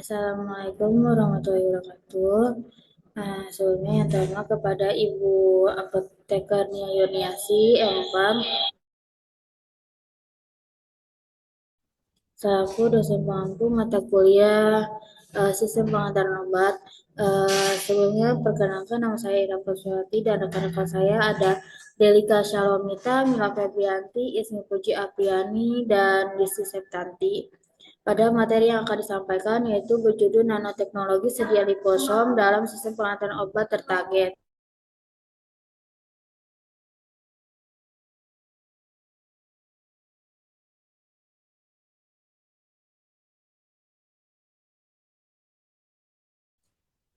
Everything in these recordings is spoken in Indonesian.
Assalamualaikum warahmatullahi wabarakatuh. Sebelumnya yang terima kepada Ibu Apoteker Nia Yuniasi, M.Farm, selaku dosen pengampu mata kuliah Sistem Pengantaran Obat. Sebelumnya perkenalkan, nama saya Ira Kuswati dan rekan-rekan saya ada Delika Shalomita, Mila Febrianti, Ismi Puji Apriani, dan Desi Septanti. Pada materi yang akan disampaikan yaitu berjudul nanoteknologi sedia liposom dalam sistem pengantaran obat tertarget.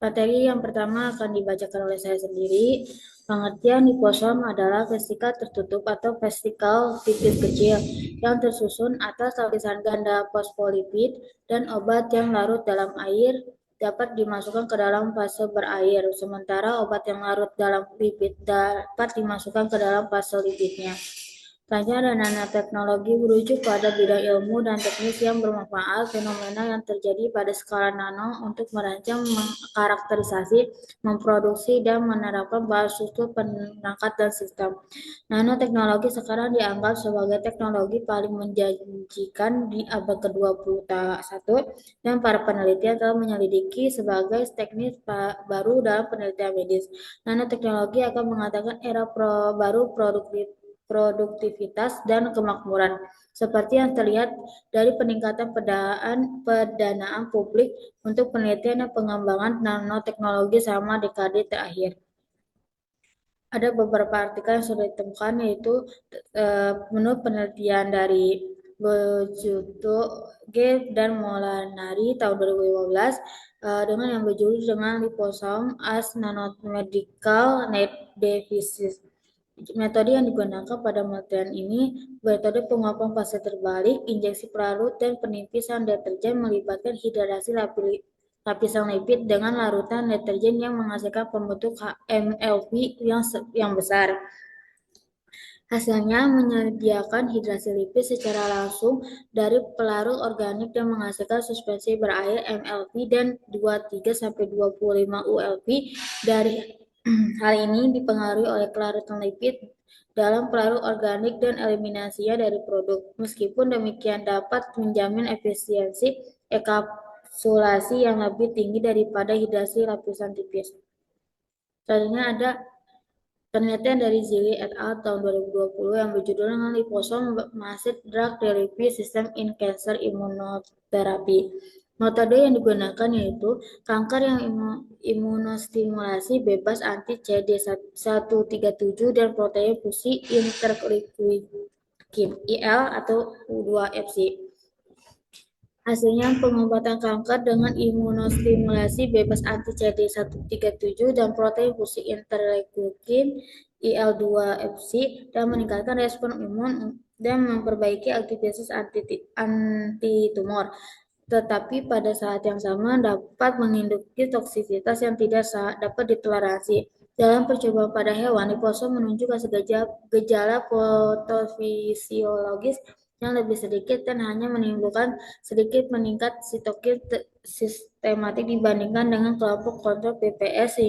Materi yang pertama akan dibacakan oleh saya sendiri. Pengertian liposom adalah vesikel tertutup atau vesikel tipis kecil yang tersusun atas lapisan ganda fosfolipid dan obat yang larut dalam air dapat dimasukkan ke dalam fase berair, sementara obat yang larut dalam lipid dapat dimasukkan ke dalam fase lipidnya. Pelajaran nanoteknologi merujuk pada bidang ilmu dan teknis yang bermanfaat fenomena yang terjadi pada skala nano untuk merancang, mengkarakterisasi, memproduksi, dan menerapkan bahan struktur perangkat dan sistem. Nanoteknologi sekarang dianggap sebagai teknologi paling menjanjikan di abad ke-21 dan para peneliti telah menyelidiki sebagai teknik baru dalam penelitian medis. Nanoteknologi akan mengatakan era baru produktivitas dan kemakmuran, seperti yang terlihat dari peningkatan pendanaan publik untuk penelitian dan pengembangan nanoteknologi selama dekade terakhir. Ada beberapa artikel yang sudah ditemukan, yaitu menurut penelitian dari Bejuto G dan Molinari tahun 2015 dengan yang berjudul dengan liposom as nanomedical devices. Metode yang digunakan pada penelitian ini metode penguapan fase terbalik, injeksi pelarut, dan penipisan deterjen melibatkan hidrasi lapisan lipid dengan larutan deterjen yang menghasilkan pembentuk MLV yang besar. Hasilnya menyediakan hidrasi lipid secara langsung dari pelarut organik dan menghasilkan suspensi berair MLV dan 23-25 ULV. Dari hal ini dipengaruhi oleh kelarutan lipid dalam pelarut organik dan eliminasinya dari produk. Meskipun demikian dapat menjamin efisiensi enkapsulasi yang lebih tinggi daripada hidrasi lapisan tipis. Selanjutnya ada penelitian dari Zili et al. Tahun 2020 yang berjudul dengan liposom massive drug delivery system in cancer immunotherapy. Metode yang digunakan yaitu kanker yang imunostimulasi bebas anti-CD137 dan protein fusi interleukin IL atau U2FC. Hasilnya pengobatan kanker dengan imunostimulasi bebas anti-CD137 dan protein fusi interleukin IL-2-FC dan meningkatkan respon imun dan memperbaiki aktivitas anti-tumor. Tetapi pada saat yang sama dapat menginduksi toksisitas yang tidak dapat ditoleransi. Dalam percobaan pada hewan, liposom menunjukkan gejala fotofisiologis yang lebih sedikit dan hanya menimbulkan sedikit meningkat sitokin sistematik dibandingkan dengan kelompok kontrol PPS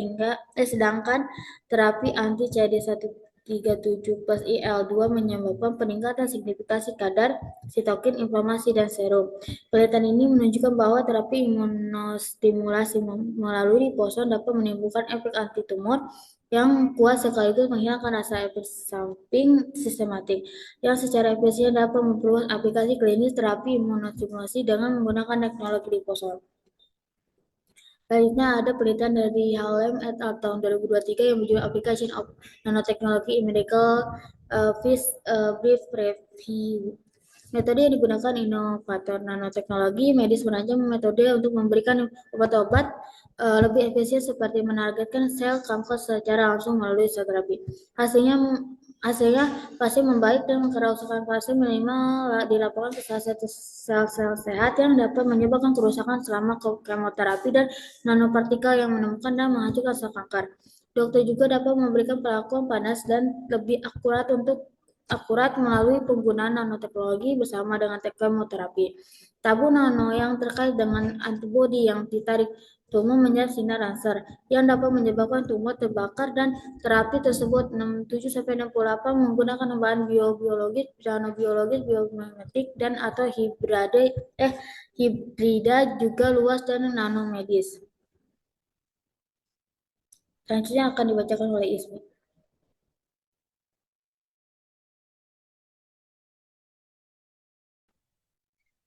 sedangkan terapi anti-CD137 plus IL-2 menyebabkan peningkatan signifikasi kadar sitokin, inflamasi, dan serum. Penelitian ini menunjukkan bahwa terapi imunostimulasi melalui liposom dapat menimbulkan efek anti-tumor yang kuat sekaligus menghilangkan rasa efek samping sistematik yang secara efisien dapat memperluas aplikasi klinis terapi imunostimulasi dengan menggunakan teknologi liposom. Selanjutnya ada penelitian dari Halem et al. Tahun 2023 yang berjudul Application of Nanotechnology in Medical Brief Review. Metode yang digunakan inovator nanoteknologi medis merancang metode untuk memberikan obat-obat lebih efisien seperti menargetkan sel kanker secara langsung melalui sel terapi. Hasilnya pasien membaik dan kerusakan pasien minimal dilaporkan ke sel-sel sehat yang dapat menyebabkan kerusakan selama kemoterapi dan nanopartikel yang menemukan dan menghancurkan sel kanker. Dokter juga dapat memberikan perlakuan panas dan lebih akurat untuk akurat melalui penggunaan nanoteknologi bersama dengan kemoterapi. Tabung nano yang terkait dengan antibodi yang ditarik tumor menjadi sinar laser yang dapat menyebabkan tumor terbakar dan terapi tersebut 67-68 menggunakan bahan biobiologis, nanobiologis, biomagnetik dan atau hibrida juga luas dan nanomedis. Selanjutnya akan dibacakan oleh Ismi.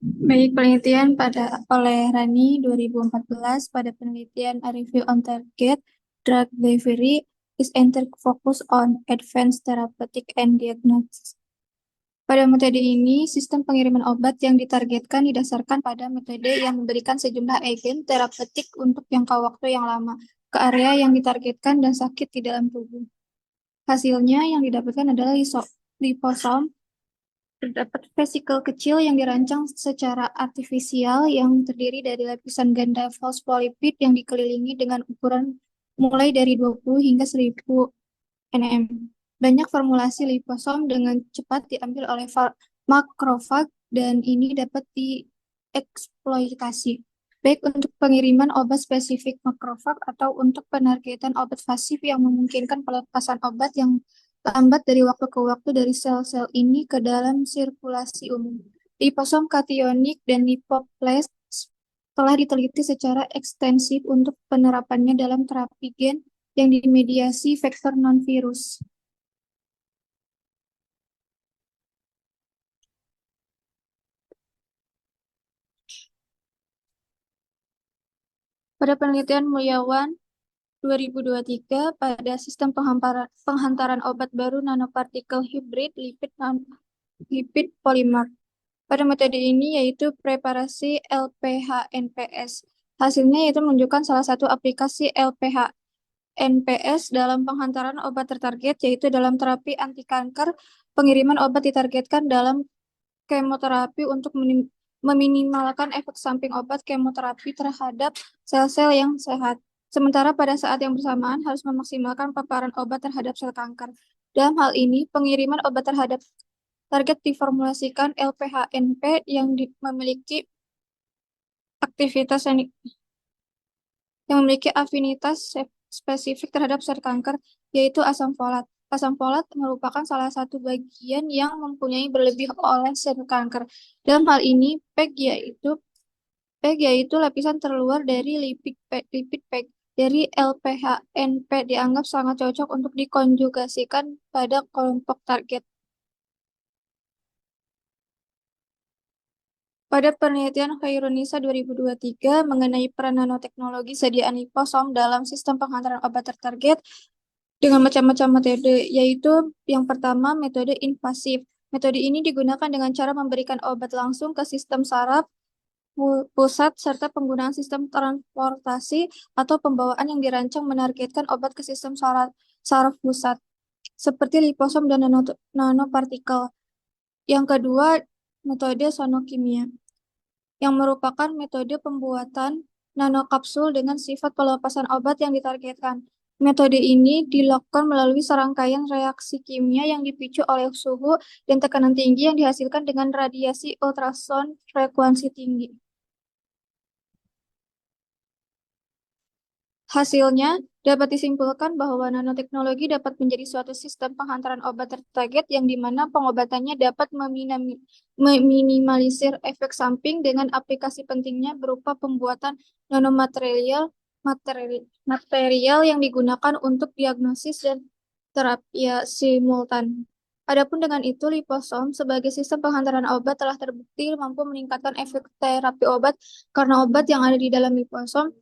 Baik, penelitian oleh Rani 2014 pada penelitian A Review on Target Drug Delivery is focus on advanced therapeutic and diagnosis. Pada metode ini, sistem pengiriman obat yang ditargetkan didasarkan pada metode yang memberikan sejumlah agen terapeutik untuk jangka waktu yang lama ke area yang ditargetkan dan sakit di dalam tubuh. Hasilnya yang didapatkan adalah liposom. Terdapat vesikel kecil yang dirancang secara artifisial yang terdiri dari lapisan ganda fosfolipid yang dikelilingi dengan ukuran mulai dari 20 hingga 1000 nm. Banyak formulasi liposom dengan cepat diambil oleh makrofag dan ini dapat dieksploitasi, baik untuk pengiriman obat spesifik makrofag atau untuk penargetan obat pasif yang memungkinkan pelepasan obat yang lambat dari waktu ke waktu dari sel-sel ini ke dalam sirkulasi umum. Liposom kationik dan lipoplex telah diteliti secara ekstensif untuk penerapannya dalam terapi gen yang dimediasi vektor non-virus. Pada penelitian Mulyawan 2023 pada sistem penghantaran obat baru nanopartikel hibrid lipid polimer. Pada metode ini yaitu preparasi LPH-NPS. Hasilnya yaitu menunjukkan salah satu aplikasi LPH-NPS dalam penghantaran obat tertarget yaitu dalam terapi anti kanker. Pengiriman obat ditargetkan dalam kemoterapi untuk meminimalkan efek samping obat kemoterapi terhadap sel-sel yang sehat. Sementara pada saat yang bersamaan harus memaksimalkan paparan obat terhadap sel kanker. Dalam hal ini, pengiriman obat terhadap target diformulasikan LPHNP yang memiliki afinitas spesifik terhadap sel kanker, yaitu asam folat. Asam folat merupakan salah satu bagian yang mempunyai berlebih oleh sel kanker. Dalam hal ini, PEG yaitu lapisan terluar dari lipid PEG. Dari LPHNP dianggap sangat cocok untuk dikonjugasikan pada kelompok target. Pada penelitian Khairunisa 2023 mengenai peran nanoteknologi sediaan liposom dalam sistem penghantaran obat tertarget dengan macam-macam metode, yaitu yang pertama metode invasif. Metode ini digunakan dengan cara memberikan obat langsung ke sistem saraf pusat serta penggunaan sistem transportasi atau pembawaan yang dirancang menargetkan obat ke sistem saraf pusat, seperti liposom dan nanopartikel. Yang kedua, metode sonokimia, yang merupakan metode pembuatan nanokapsul dengan sifat pelepasan obat yang ditargetkan. Metode ini dilakukan melalui serangkaian reaksi kimia yang dipicu oleh suhu dan tekanan tinggi yang dihasilkan dengan radiasi ultrasound frekuensi tinggi. Hasilnya, dapat disimpulkan bahwa nanoteknologi dapat menjadi suatu sistem penghantaran obat tertarget yang di mana pengobatannya dapat meminimalisir efek samping dengan aplikasi pentingnya berupa pembuatan material yang digunakan untuk diagnosis dan terapi simultan. Adapun dengan itu, liposom sebagai sistem penghantaran obat telah terbukti mampu meningkatkan efek terapi obat karena obat yang ada di dalam liposom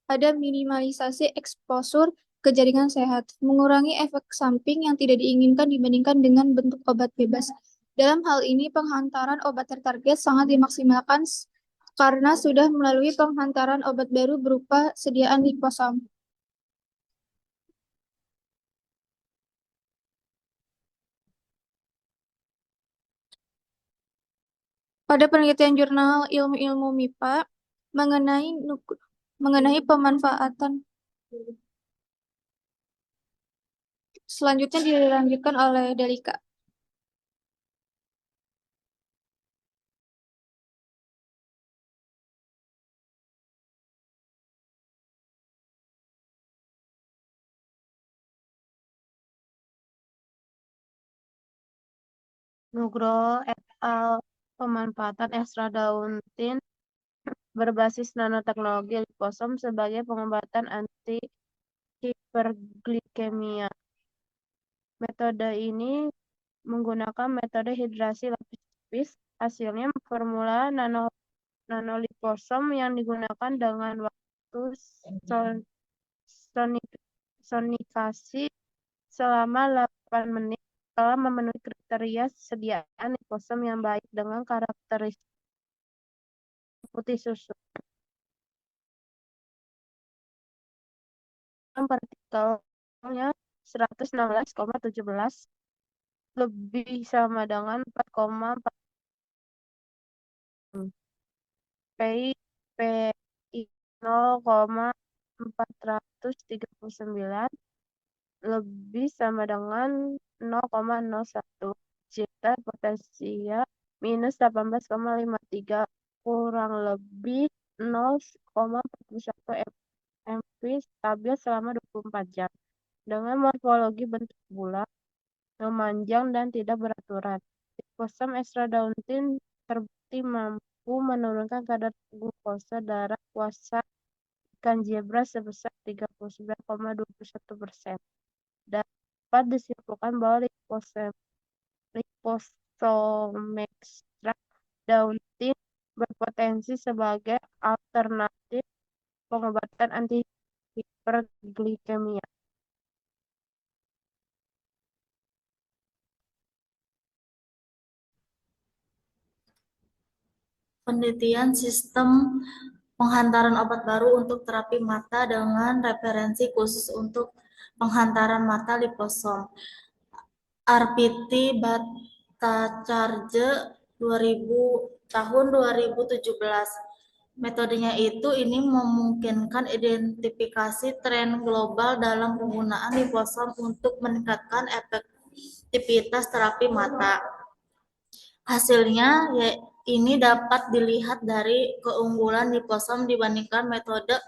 ada minimalisasi eksposur ke jaringan sehat, mengurangi efek samping yang tidak diinginkan dibandingkan dengan bentuk obat bebas. Dalam hal ini, penghantaran obat tertarget sangat dimaksimalkan karena sudah melalui penghantaran obat baru berupa sediaan liposom. Pada penelitian jurnal ilmu-ilmu MIPA mengenai pemanfaatan selanjutnya dilanjutkan oleh Delika. Nugroho et al. Pemanfaatan estradiol berbasis nanoteknologi liposom sebagai pengobatan anti-hiperglikemia. Metode ini menggunakan metode hidrasi lapis. Hasilnya formula nanoliposom yang digunakan dengan waktu sonikasi selama 8 menit telah memenuhi kriteria sediaan liposom yang baik dengan karakteristik putih susu. Partikelnya 116,17 lebih sama dengan 4,4 PI 0,439 lebih sama dengan 0,01 juta potensia minus 18,53 kurang lebih 0,41 mV stabil selama 24 jam dengan morfologi bentuk bulat, memanjang dan tidak beraturan. Liposom estradiol terbukti mampu menurunkan kadar glukosa darah puasa ikan zebra sebesar 39,21%. Dapat disimpulkan bahwa liposomekstrak daun tin berpotensi sebagai alternatif pengobatan anti-hiperglikemia. Penelitian sistem penghantaran obat baru untuk terapi mata dengan referensi khusus untuk penghantaran mata liposom. RPT Bhattacharya tahun 2017. Metodenya ini memungkinkan identifikasi tren global dalam penggunaan liposom untuk meningkatkan efektivitas terapi mata. Hasilnya ini dapat dilihat dari keunggulan liposom dibandingkan metode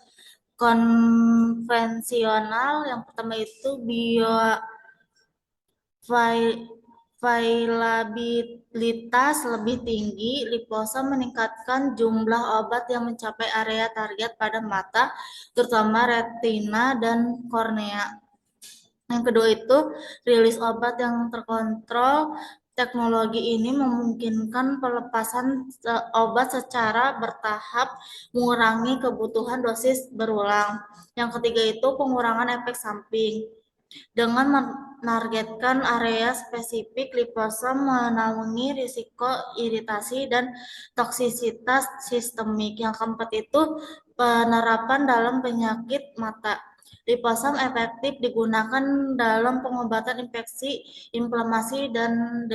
konvensional. Yang pertama itu bioavailabilitas lebih tinggi. Liposom meningkatkan jumlah obat yang mencapai area target pada mata, terutama retina dan kornea. Yang kedua itu rilis obat yang terkontrol. Teknologi ini memungkinkan pelepasan obat secara bertahap, mengurangi kebutuhan dosis berulang. Yang ketiga itu pengurangan efek samping. Dengan menargetkan area spesifik, liposom menaungi risiko iritasi dan toksisitas sistemik. Yang keempat itu penerapan dalam penyakit mata. Liposom efektif digunakan dalam pengobatan infeksi, inflamasi, dan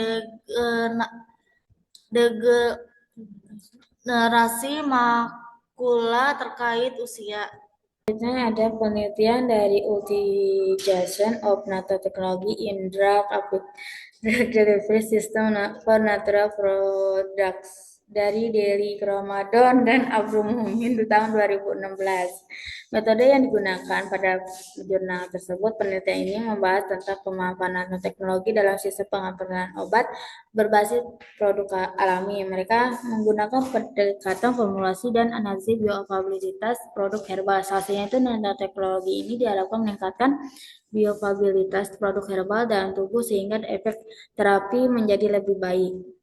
degenerasi makula terkait usia. Selanjutnya ada penelitian dari Utilization of Nanotechnology in Drug Delivery System for Natural Products dari Deli Ramadan dan Abdul Mumin di tahun 2016. Metode yang digunakan pada jurnal tersebut, penelitian ini membahas tentang pemanfaatan nanoteknologi dalam sistem pengambilan obat berbasis produk alami. Mereka menggunakan pendekatan formulasi dan analisis bioavailabilitas produk herbal. Hasilnya itu nanoteknologi ini diharapkan meningkatkan bioavailabilitas produk herbal dalam tubuh sehingga efek terapi menjadi lebih baik.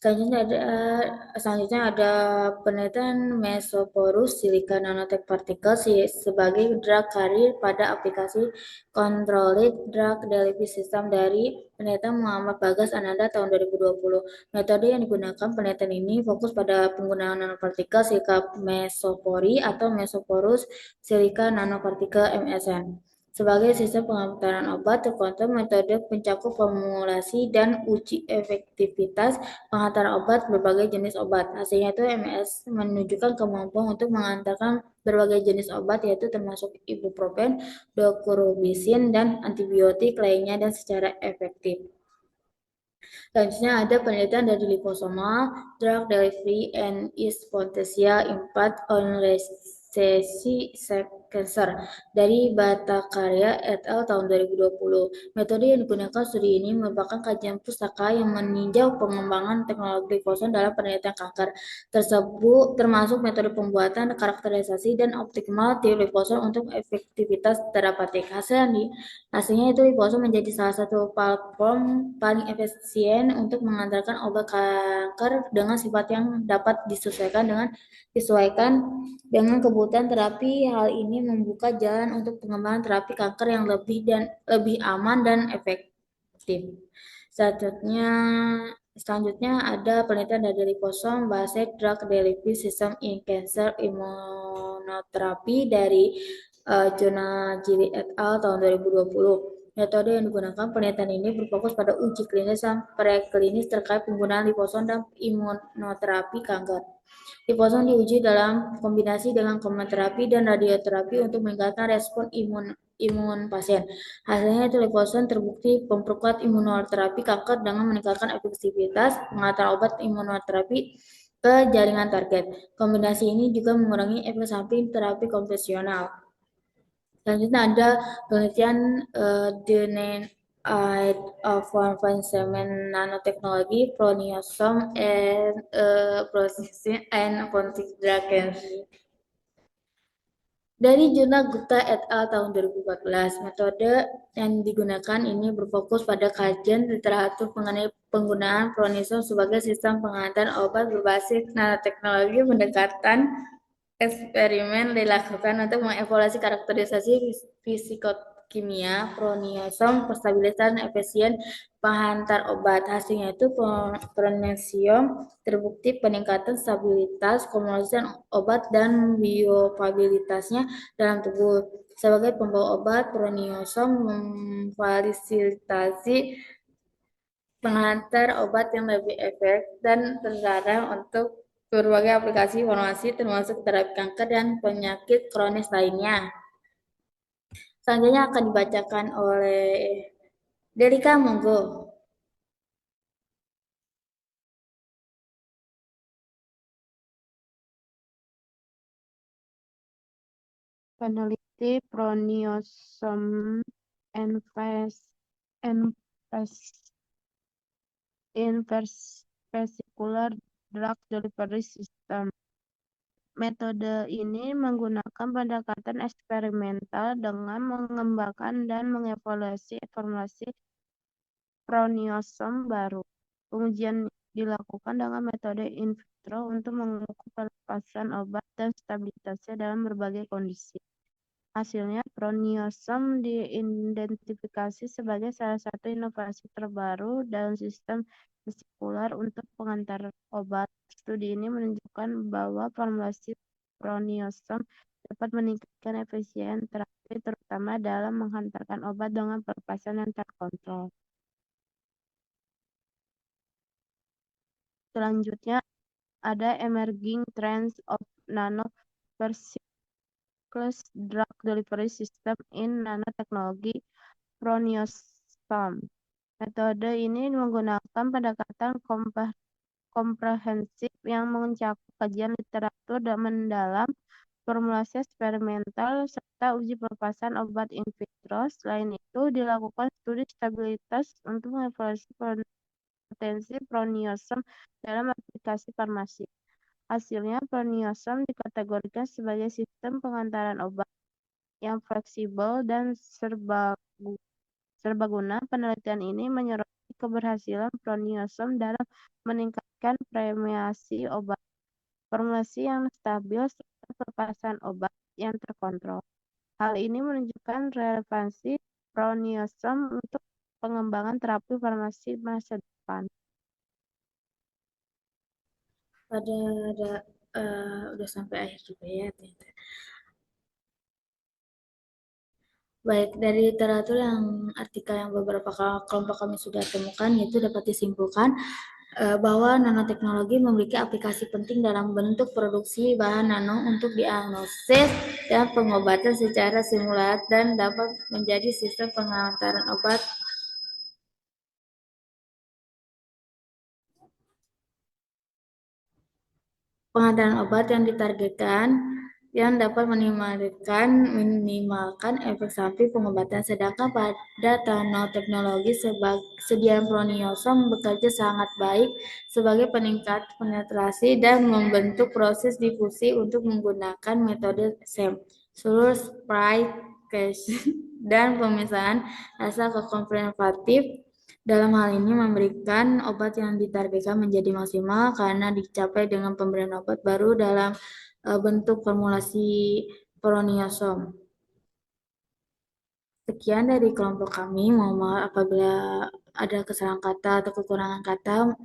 Selanjutnya ada penelitian Mesoporus silica nanotech particle sebagai drug carrier pada aplikasi controlled drug delivery system dari penelitian Muhammad Bagas Ananda tahun 2020. Metode yang digunakan penelitian ini fokus pada penggunaan nanopartikel silica mesopori atau Mesoporus silica nanoparticle MSN. Sebagai sistem pengantaran obat terkontrol, metode mencakup formulasi dan uji efektivitas pengantaran obat berbagai jenis obat. Hasilnya itu MS menunjukkan kemampuan untuk mengantarkan berbagai jenis obat, yaitu termasuk ibuprofen, doxorubicin, dan antibiotik lainnya dan secara efektif. Selanjutnya ada penelitian dari liposomal drug delivery and its potential impact on recessive Cancer dari Bhattacharya et al. Tahun 2020. Metode yang digunakan studi ini merupakan kajian pustaka yang meninjau pengembangan teknologi liposom dalam penelitian kanker. Tersebut termasuk metode pembuatan, karakterisasi, dan optimal tipe liposom untuk efektivitas terapeutik. Hasilnya itu liposom menjadi salah satu platform paling efisien untuk mengantarkan obat kanker dengan sifat yang dapat disesuaikan dengan kebutuhan terapi. Hal ini membuka jalan untuk pengembangan terapi kanker yang lebih aman dan efektif. Selanjutnya ada penelitian dari liposom based drug delivery system in cancer immunotherapy dari Jonah Gili et al. Tahun 2020. Metode yang digunakan penelitian ini berfokus pada uji klinis dan preklinis terkait penggunaan liposom dan imunoterapi kanker. Liposom diuji dalam kombinasi dengan kemoterapi dan radioterapi untuk meningkatkan respon imun pasien. Hasilnya itu liposom terbukti memperkuat imunoterapi kanker dengan meningkatkan efektivitas pengantar obat imunoterapi ke jaringan target. Kombinasi ini juga mengurangi efek samping terapi konvensional. Selanjutnya ada penelitian the of advancement nanotechnology, proniosome, and processing and consideration. Dari Juna Gupta et al. Tahun 2014, metode yang digunakan ini berfokus pada kajian literatur mengenai penggunaan proniosome sebagai sistem pengantar obat berbasis nanoteknologi. Pendekatan eksperimen dilakukan untuk mengevaluasi karakterisasi fisikokimia proniosome, stabilitas dan efisien penghantar obat. Hasilnya itu proniosome terbukti peningkatan stabilitas, komposisi obat, dan bioavailabilitasnya dalam tubuh. Sebagai pembawa obat, proniosome memfasilitasi penghantar obat yang lebih efektif dan terarah untuk berbagai aplikasi farmasi termasuk terapi kanker dan penyakit kronis lainnya. Selanjutnya akan dibacakan oleh Delika, monggo. Peneliti proniosome vesicular drug delivery system. Metode ini menggunakan pendekatan eksperimental dengan mengembangkan dan mengevaluasi formulasi proniosome baru. Pengujian dilakukan dengan metode in vitro untuk mengukur pelepasan obat dan stabilitasnya dalam berbagai kondisi. Hasilnya, proniosome diidentifikasi sebagai salah satu inovasi terbaru dalam sistem vesikular untuk pengantar obat. Studi ini menunjukkan bahwa formulasi proniosome dapat meningkatkan efisien terapi, terutama dalam menghantarkan obat dengan pelepasan yang terkontrol. Selanjutnya, ada emerging trends of nanoparticles drug delivery system in nanotechnology, proniosome. Metode ini menggunakan pendekatan komprehensif yang mencakup kajian literatur dan mendalam, formulasi eksperimental, serta uji pelepasan obat in vitro. Selain itu, dilakukan studi stabilitas untuk mengevaluasi potensi proniosome dalam aplikasi farmasi. Hasilnya, proniosome dikategorikan sebagai sistem pengantaran obat yang fleksibel dan serbaguna. Penelitian ini menyoroti keberhasilan proniosome dalam meningkatkan premiasi obat, formulasi yang stabil, serta pelepasan obat yang terkontrol. Hal ini menunjukkan relevansi proniosome untuk pengembangan terapi farmasi masa depan. Udah sampai akhir juga ya ternyata. Baik, dari literatur artikel yang beberapa kelompok kami sudah temukan, yaitu dapat disimpulkan bahwa nanoteknologi memiliki aplikasi penting dalam bentuk produksi bahan nano untuk diagnosis dan pengobatan secara simulat dan dapat menjadi sistem pengantaran obat yang ditargetkan yang dapat minimalkan efek samping pengobatan. Sedangkan pada nanoteknologi, sediaan proteasom bekerja sangat baik sebagai peningkat penetrasi dan membentuk proses difusi untuk menggunakan metode SEM, seluruh sprite cache, dan pemisahan rasa ke konservatif. Dalam hal ini memberikan obat yang ditargetkan menjadi maksimal karena dicapai dengan pemberian obat baru dalam bentuk formulasi poloniasom. Sekian dari kelompok kami. Mohon maaf apabila ada kesalahan kata atau kekurangan kata.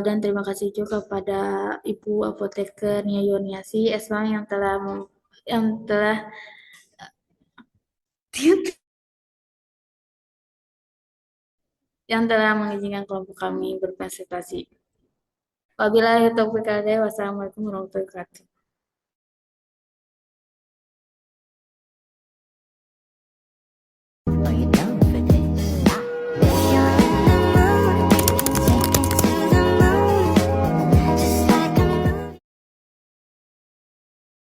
Dan terima kasih juga kepada Ibu Apoteker Nia Yuniasi S1 yang telah mengizinkan kelompok kami berpresentasi. Wabillahi taufiq wal hidayah. Wassalamualaikum warahmatullahi wabarakatuh. Are you